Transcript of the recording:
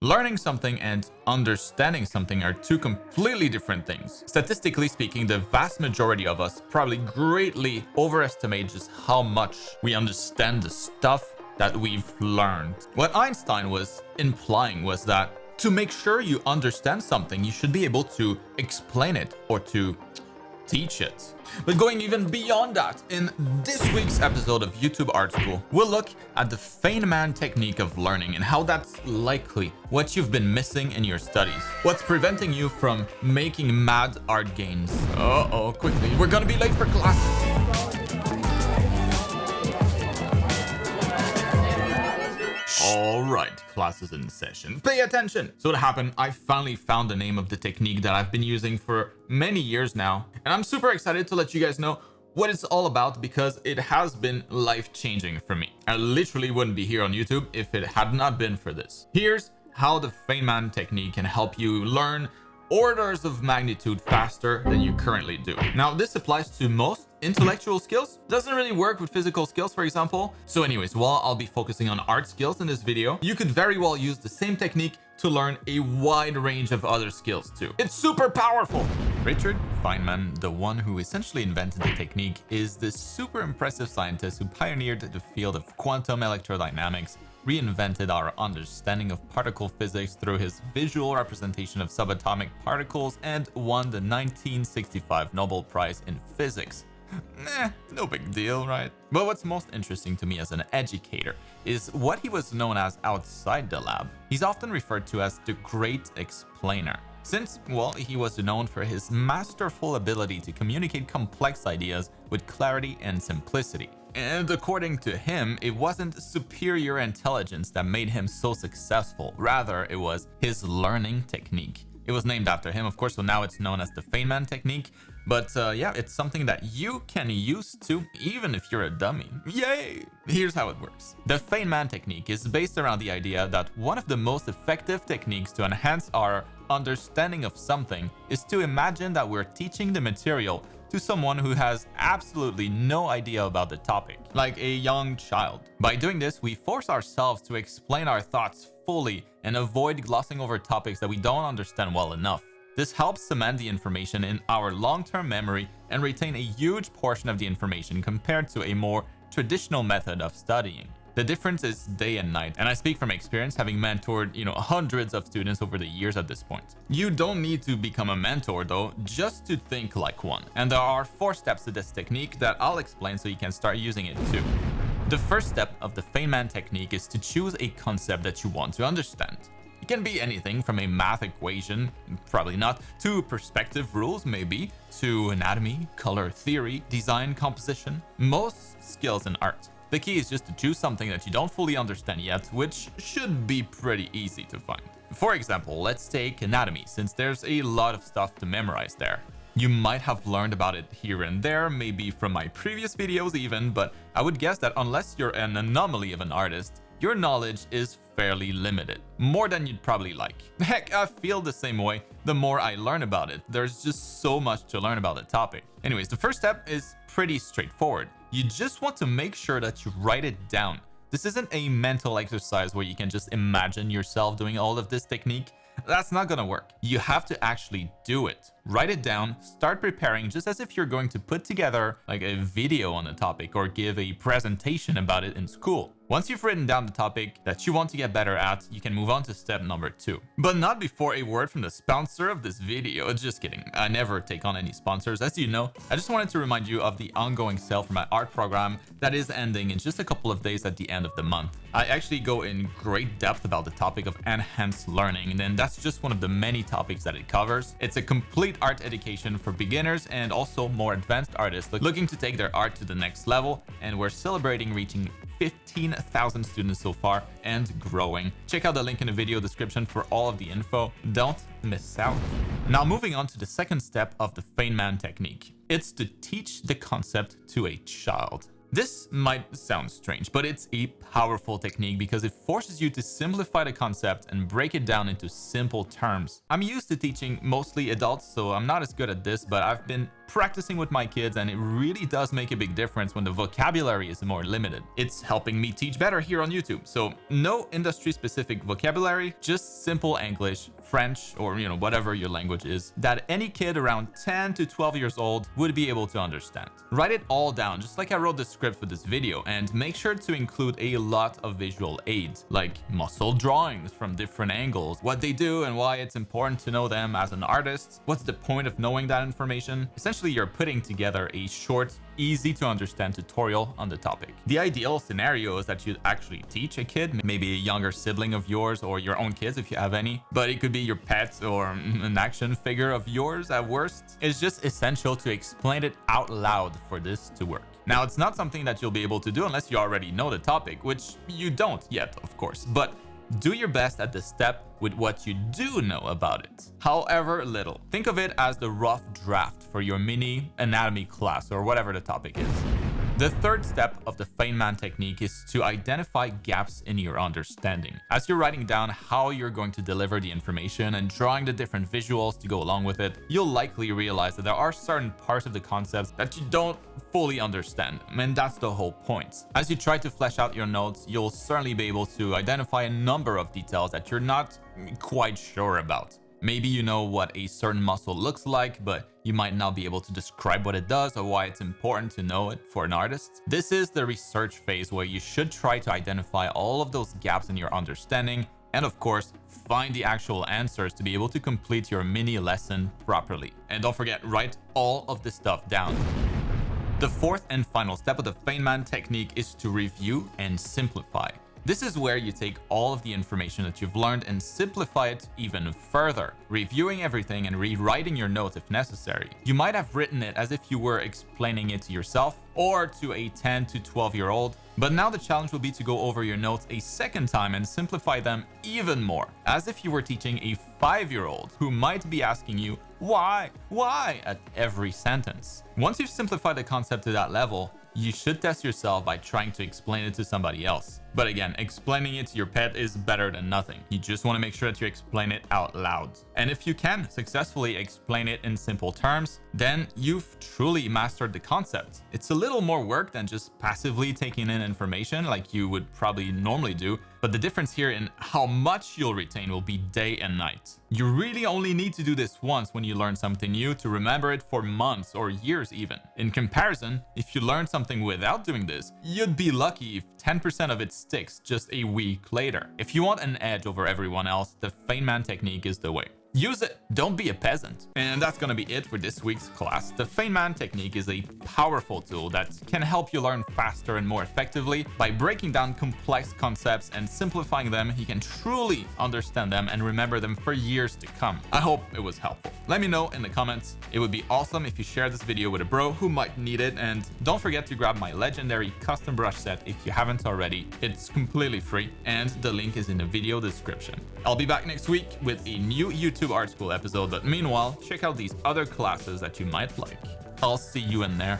Learning something and understanding something are two completely different things. Statistically speaking, the vast majority of us probably greatly overestimate just how much we understand the stuff that we've learned. What Einstein was implying was that to make sure you understand something, you should be able to explain it or to teach it. But going even beyond that, in this week's episode of YouTube Art School, we'll look at the Feynman technique of learning and how that's likely what you've been missing in your studies. What's preventing you from making mad art gains. Quickly, we're gonna be late for class. All right, class is in session. Pay attention. So what happened? I finally found the name of the technique that I've been using for many years now. And I'm super excited to let you guys know what it's all about because it has been life-changing for me. I literally wouldn't be here on YouTube if it had not been for this. Here's how the Feynman technique can help you learn orders of magnitude faster than you currently do. Now, this applies to most intellectual skills. Doesn't really work with physical skills, for example. So anyways, while I'll be focusing on art skills in this video, you could very well use the same technique to learn a wide range of other skills too. It's super powerful. Richard Feynman, the one who essentially invented the technique, is this super impressive scientist who pioneered the field of quantum electrodynamics, reinvented our understanding of particle physics through his visual representation of subatomic particles, and won the 1965 Nobel Prize in Physics. No big deal, right? But what's most interesting to me as an educator is what he was known as outside the lab. He's often referred to as the Great Explainer, since, well, he was known for his masterful ability to communicate complex ideas with clarity and simplicity. And according to him, it wasn't superior intelligence that made him so successful. Rather, it was his learning technique. It was named after him, of course, so now it's known as the Feynman technique. But yeah, it's something that you can use too, even if you're a dummy. Yay! Here's how it works. The Feynman technique is based around the idea that one of the most effective techniques to enhance our understanding of something is to imagine that we're teaching the material to someone who has absolutely no idea about the topic, like a young child. By doing this, we force ourselves to explain our thoughts fully and avoid glossing over topics that we don't understand well enough. This helps cement the information in our long-term memory and retain a huge portion of the information compared to a more traditional method of studying. The difference is day and night, and I speak from experience, having mentored, hundreds of students over the years at this point. You don't need to become a mentor though, just to think like one. And there are 4 steps to this technique that I'll explain so you can start using it too. The first step of the Feynman technique is to choose a concept that you want to understand. It can be anything from a math equation, probably not, to perspective rules, maybe, to anatomy, color theory, design, composition, most skills in art. The key is just to choose something that you don't fully understand yet, which should be pretty easy to find. For example, let's take anatomy, since there's a lot of stuff to memorize there. You might have learned about it here and there, maybe from my previous videos even, but I would guess that unless you're an anomaly of an artist, your knowledge is fairly limited, more than you'd probably like. Heck, I feel the same way the more I learn about it. There's just so much to learn about the topic. Anyways, the first step is pretty straightforward. You just want to make sure that you write it down. This isn't a mental exercise where you can just imagine yourself doing all of this technique. That's not gonna work. You have to actually do it. Write it down, start preparing just as if you're going to put together like a video on the topic or give a presentation about it in school. Once you've written down the topic that you want to get better at, you can move on to step number 2. But not before a word from the sponsor of this video. Just kidding. I never take on any sponsors, as you know. I just wanted to remind you of the ongoing sale for my art program that is ending in just a couple of days at the end of the month. I actually go in great depth about the topic of enhanced learning, and that's just one of the many topics that it covers. It's a complete art education for beginners and also more advanced artists looking to take their art to the next level, and we're celebrating reaching 15,000 students so far and growing. Check out the link in the video description for all of the info. Don't miss out. Now moving on to the second step of the Feynman technique. It's to teach the concept to a child. This might sound strange, but it's a powerful technique because it forces you to simplify the concept and break it down into simple terms. I'm used to teaching mostly adults, so I'm not as good at this, but I've been practicing with my kids, and it really does make a big difference when the vocabulary is more limited. It's helping me teach better here on YouTube. So no industry specific vocabulary, just simple English, French, or whatever your language is, that any kid around 10 to 12 years old would be able to understand. Write it all down, just like I wrote the script for this video, and make sure to include a lot of visual aids, like muscle drawings from different angles, what they do and why it's important to know them as an artist, what's the point of knowing that information. Essentially, you're putting together a short, easy to understand tutorial on the topic. The ideal scenario is that you actually teach a kid, maybe a younger sibling of yours or your own kids if you have any, but it could be your pet or an action figure of yours at worst. It's just essential to explain it out loud for this to work. Now, it's not something that you'll be able to do unless you already know the topic, which you don't yet, of course, but do your best at this step with what you do know about it, however little. Think of it as the rough draft for your mini anatomy class or whatever the topic is. The third step of the Feynman technique is to identify gaps in your understanding. As you're writing down how you're going to deliver the information and drawing the different visuals to go along with it, you'll likely realize that there are certain parts of the concepts that you don't fully understand, and that's the whole point. As you try to flesh out your notes, you'll certainly be able to identify a number of details that you're not quite sure about. Maybe you know what a certain muscle looks like, but you might not be able to describe what it does or why it's important to know it for an artist. This is the research phase where you should try to identify all of those gaps in your understanding and, of course, find the actual answers to be able to complete your mini lesson properly. And don't forget, write all of this stuff down. The fourth and final step of the Feynman technique is to review and simplify. This is where you take all of the information that you've learned and simplify it even further, reviewing everything and rewriting your notes if necessary. You might have written it as if you were explaining it to yourself or to a 10 to 12-year-old, but now the challenge will be to go over your notes a second time and simplify them even more, as if you were teaching a 5-year-old who might be asking you, why, at every sentence. Once you've simplified the concept to that level, you should test yourself by trying to explain it to somebody else. But again, explaining it to your pet is better than nothing. You just want to make sure that you explain it out loud. And if you can successfully explain it in simple terms, then you've truly mastered the concept. It's a little more work than just passively taking in information like you would probably normally do, but the difference here in how much you'll retain will be day and night. You really only need to do this once when you learn something new to remember it for months or years even. In comparison, if you learn something without doing this, you'd be lucky if 10% of it sticks just a week later. If you want an edge over everyone else, the Feynman technique is the way. Use it, don't be a peasant. And that's gonna be it for this week's class. The Feynman technique is a powerful tool that can help you learn faster and more effectively. By breaking down complex concepts and simplifying them, you can truly understand them and remember them for years to come. I hope it was helpful. Let me know in the comments. It would be awesome if you share this video with a bro who might need it, and don't forget to grab my legendary custom brush set if you haven't already. It's completely free and the link is in the video description. I'll be back next week with a new YouTube Art School episode, but meanwhile, check out these other classes that you might like. I'll see you in there.